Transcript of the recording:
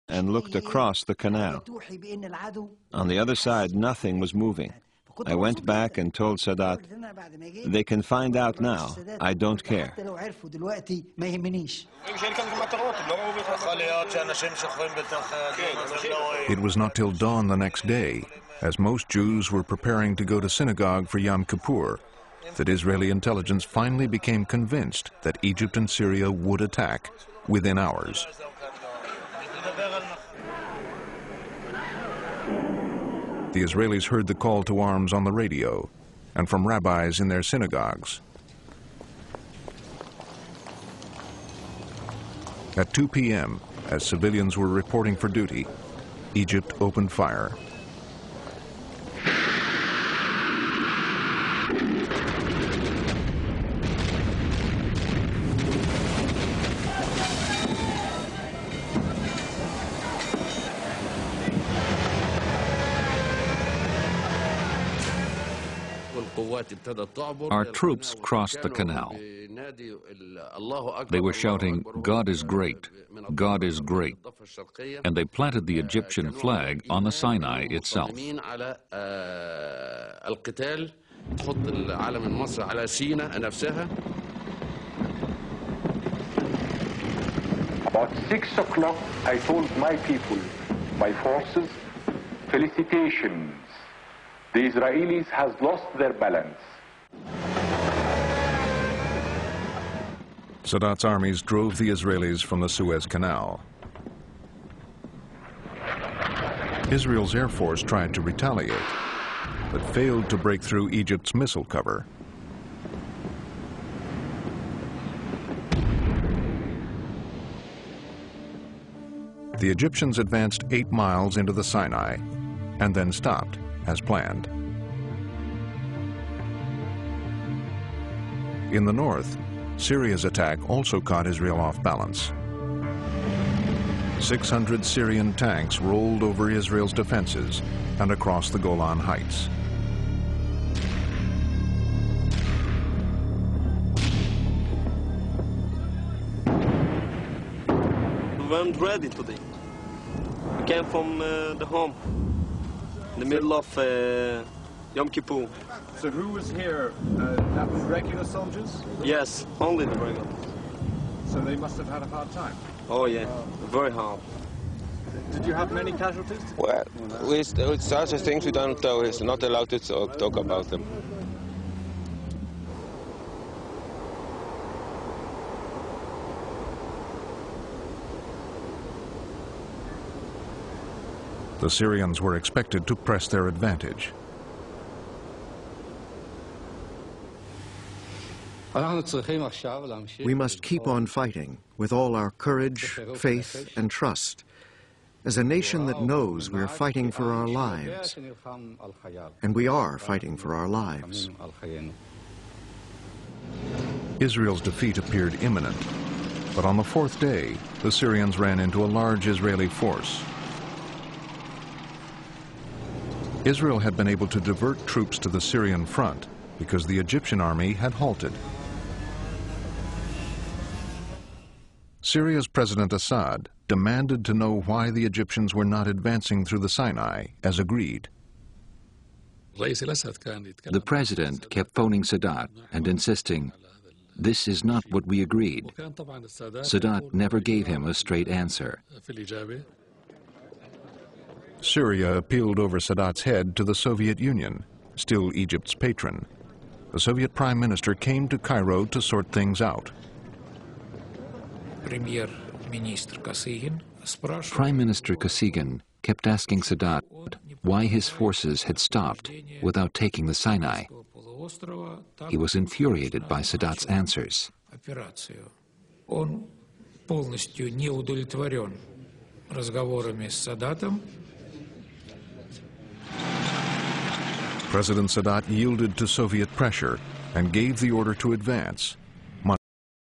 and looked across the canal. On the other side, nothing was moving. I went back and told Sadat, "They can find out now. I don't care." It was not till dawn the next day, as most Jews were preparing to go to synagogue for Yom Kippur, that Israeli intelligence finally became convinced that Egypt and Syria would attack within hours. The Israelis heard the call to arms on the radio and from rabbis in their synagogues. At 2 p.m., as civilians were reporting for duty, Egypt opened fire. Our troops crossed the canal. They were shouting, "God is great, God is great," and they planted the Egyptian flag on the Sinai itself. About 6 o'clock, I told my people, my forces, felicitations. The Israelis has lost their balance. Sadat's armies drove the Israelis from the Suez Canal. Israel's Air Force tried to retaliate, but failed to break through Egypt's missile cover. The Egyptians advanced 8 miles into the Sinai and then stopped, as planned. In the north, Syria's attack also caught Israel off balance. 600 Syrian tanks rolled over Israel's defenses and across the Golan Heights. We weren't ready today. We came from the home, in the middle of Yom Kippur. So who was here? That was regular soldiers? Yes, only the regular. So they must have had a hard time? Oh yeah, very hard. Did you have many casualties? Well, with such things we don't know. It's not allowed to talk about them. The Syrians were expected to press their advantage. We must keep on fighting with all our courage, faith, and trust, as a nation that knows we're fighting for our lives. And we are fighting for our lives. Israel's defeat appeared imminent, but on the 4th day, the Syrians ran into a large Israeli force. Israel had been able to divert troops to the Syrian front because the Egyptian army had halted. Syria's President Assad demanded to know why the Egyptians were not advancing through the Sinai as agreed. The president kept phoning Sadat and insisting, "This is not what we agreed." Sadat never gave him a straight answer. Syria appealed over Sadat's head to the Soviet Union, still Egypt's patron. The Soviet Prime Minister came to Cairo to sort things out. Prime Minister Kosygin kept asking Sadat why his forces had stopped without taking the Sinai. He was infuriated by Sadat's answers. President Sadat yielded to Soviet pressure and gave the order to advance,